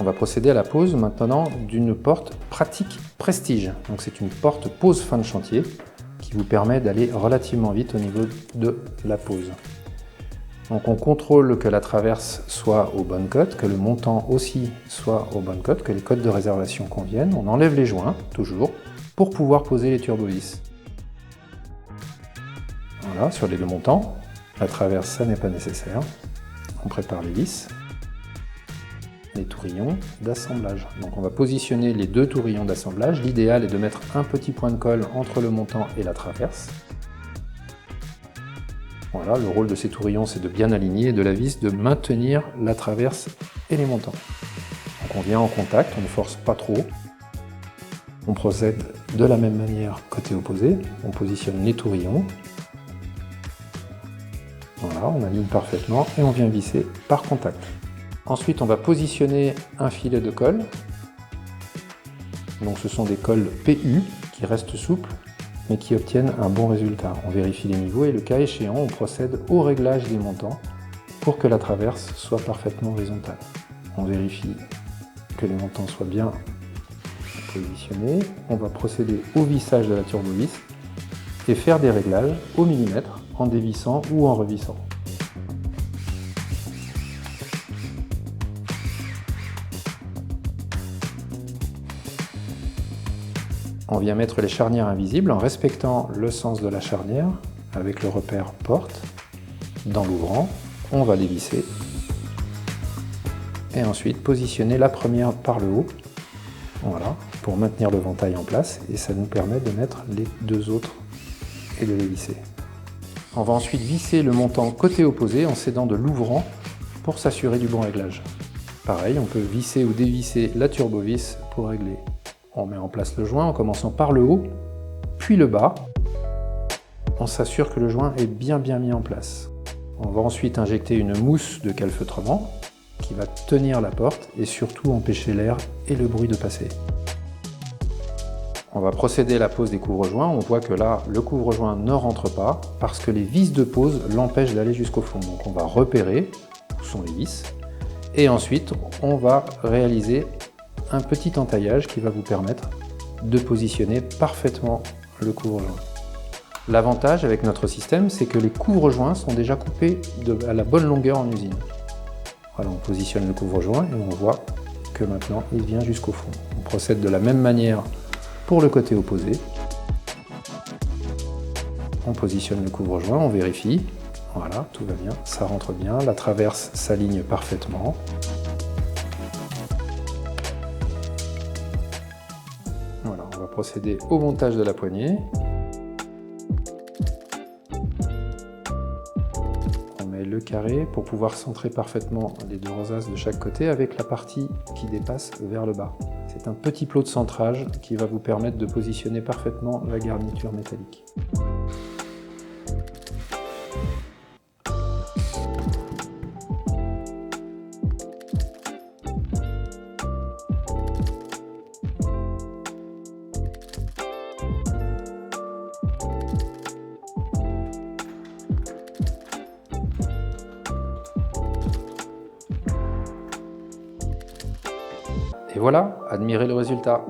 On va procéder à la pose maintenant d'une porte pratique Prestige. Donc c'est une porte pose fin de chantier qui vous permet d'aller relativement vite au niveau de la pose. Donc on contrôle que la traverse soit aux bonnes cotes, que le montant aussi soit aux bonnes cotes, que les cotes de réservation conviennent. On enlève les joints, toujours, pour pouvoir poser les turbovis. Voilà, sur les deux montants. La traverse, ça n'est pas nécessaire. On prépare les vis. Les tourillons d'assemblage. Donc on va positionner les deux tourillons d'assemblage. L'idéal est de mettre un petit point de colle entre le montant et la traverse. Voilà, le rôle de ces tourillons, c'est de bien aligner et de la vis de maintenir la traverse et les montants. Donc on vient en contact, on ne force pas trop. On procède de la même manière côté opposé. On positionne les tourillons. Voilà, on aligne parfaitement et on vient visser par contact. Ensuite, on va positionner un filet de colle. Donc ce sont des colles PU qui restent souples mais qui obtiennent un bon résultat. On vérifie les niveaux et le cas échéant, on procède au réglage des montants pour que la traverse soit parfaitement horizontale. On vérifie que les montants soient bien positionnés. On va procéder au vissage de la turbovis et faire des réglages au millimètre en dévissant ou en revissant. On vient mettre les charnières invisibles en respectant le sens de la charnière avec le repère porte. Dans l'ouvrant, on va les visser et ensuite positionner la première par le haut, voilà, pour maintenir le ventail en place et ça nous permet de mettre les deux autres et de les visser. On va ensuite visser le montant côté opposé en s'aidant de l'ouvrant pour s'assurer du bon réglage. Pareil, on peut visser ou dévisser la turbovis pour régler. On met en place le joint en commençant par le haut, puis le bas. On s'assure que le joint est bien mis en place. On va ensuite injecter une mousse de calfeutrement qui va tenir la porte et surtout empêcher l'air et le bruit de passer. On va procéder à la pose des couvre-joints. On voit que là, le couvre-joint ne rentre pas parce que les vis de pose l'empêchent d'aller jusqu'au fond. Donc on va repérer où sont les vis et ensuite on va réaliser un petit entaillage qui va vous permettre de positionner parfaitement le couvre-joint. L'avantage avec notre système, c'est que les couvre-joints sont déjà coupés à la bonne longueur en usine. Voilà, on positionne le couvre-joint et on voit que maintenant il vient jusqu'au fond. On procède de la même manière pour le côté opposé. On positionne le couvre-joint, on vérifie. Voilà, tout va bien, ça rentre bien, la traverse s'aligne parfaitement. Voilà, on va procéder au montage de la poignée. On met le carré pour pouvoir centrer parfaitement les deux rosaces de chaque côté avec la partie qui dépasse vers le bas. C'est un petit plot de centrage qui va vous permettre de positionner parfaitement la garniture métallique. Et voilà, admirez le résultat.